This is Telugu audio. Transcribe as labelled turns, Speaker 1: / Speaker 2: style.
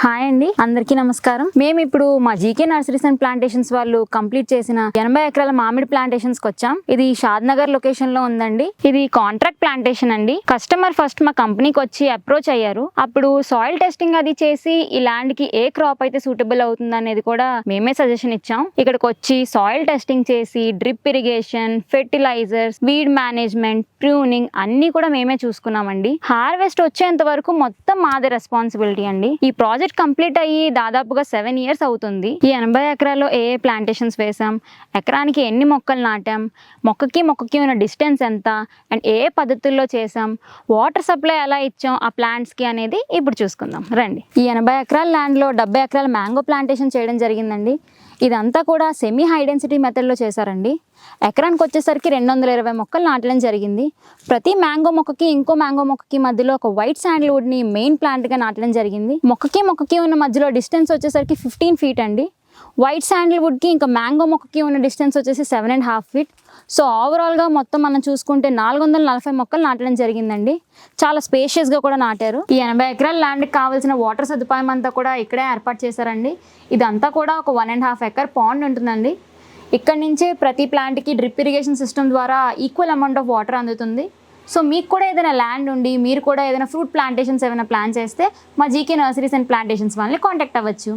Speaker 1: హాయ్ అండి, అందరికీ నమస్కారం. మేము ఇప్పుడు మా జీకే నర్సరీస్ అండ్ ప్లాంటేషన్స్ వాళ్ళు కంప్లీట్ చేసిన 80 ఎకరాల మామిడి ప్లాంటేషన్స్ కి వచ్చాం. ఇది షాద్ నగర్ లొకేషన్ లో ఉందండి. ఇది కాంట్రాక్ట్ ప్లాంటేషన్ అండి. కస్టమర్ ఫస్ట్ మా కంపెనీకి వచ్చి అప్రోచ్ అయ్యారు. అప్పుడు సాయిల్ టెస్టింగ్ అది చేసి ఈ ల్యాండ్ కి ఏ క్రాప్ అయితే సూటబుల్ అవుతుంది అనేది కూడా మేమే సజెషన్ ఇచ్చాం. ఇక్కడికి వచ్చి సాయిల్ టెస్టింగ్ చేసి drip irrigation, fertilisers, weed management, pruning అన్ని కూడా మేమే చూసుకున్నామండి. హార్వెస్ట్ వచ్చేంత వరకు మొత్తం మాదే రెస్పాన్సిబిలిటీ అండి. ఈ ప్రాజెక్ట్ కంప్లీట్ అయ్యి దాదాపుగా 7 years అవుతుంది. ఈ 80 ఎకరాల్లో ఏ ప్లాంటేషన్స్ వేసాం, ఎకరానికి ఎన్ని మొక్కలు నాటాం, మొక్కకి ఉన్న డిస్టెన్స్ ఎంత, అండ్ ఏ పద్ధతుల్లో చేసాం, వాటర్ సప్లై ఎలా ఇచ్చాం ఆ ప్లాంట్స్కి అనేది ఇప్పుడు చూసుకుందాం రండి. ఈ 80 ఎకరాల ల్యాండ్లో 70 ఎకరాల మ్యాంగో ప్లాంటేషన్ చేయడం జరిగిందండి. ఇదంతా కూడా సెమీ హై డెన్సిటీ మెథడ్లో చేశారండి. ఎకరానికి వచ్చేసరికి 220 మొక్కలు నాటడం జరిగింది. ప్రతి మ్యాంగో మొక్కకి ఇంకో మ్యాంగో మొక్కకి మధ్యలో ఒక వైట్ శాండల్వుడ్ని మెయిన్ ప్లాంట్గా నాటడం జరిగింది. మొక్కకి ఉన్న మధ్యలో డిస్టెన్స్ వచ్చేసరికి 15 feet అండి. వైట్ శాండల్వుడ్కి ఇంకా మ్యాంగో మొక్కకి ఉన్న డిస్టెన్స్ వచ్చేసి 7.5 feet. సో ఓవరాల్గా మొత్తం మనం చూసుకుంటే 440 మొక్కలు నాటడం జరిగిందండి. చాలా స్పేషియస్గా కూడా నాటారు. ఈ 80 ఎకరాల ల్యాండ్కి కావాల్సిన వాటర్ సదుపాయం అంతా కూడా ఇక్కడే ఏర్పాటు చేశారండి. ఇదంతా కూడా ఒక 1.5 acre పాండ్ ఉంటుందండి. ఇక్కడ నుంచే ప్రతి ప్లాంట్కి డ్రిప్ ఇరిగేషన్ సిస్టమ్ ద్వారా ఈక్వల్ అమౌంట్ ఆఫ్ వాటర్ అందుతుంది. సో మీకు కూడా ఏదైనా ల్యాండ్ ఉండి మీరు కూడా ఏదైనా ఫ్రూట్ ప్లాంటేషన్స్ ఏమైనా ప్లాన్ చేస్తే మా జీకే నర్సరీస్ అండ్ ప్లాంటేషన్స్ వాళ్ళని కాంటాక్ట్ అవ్వచ్చు.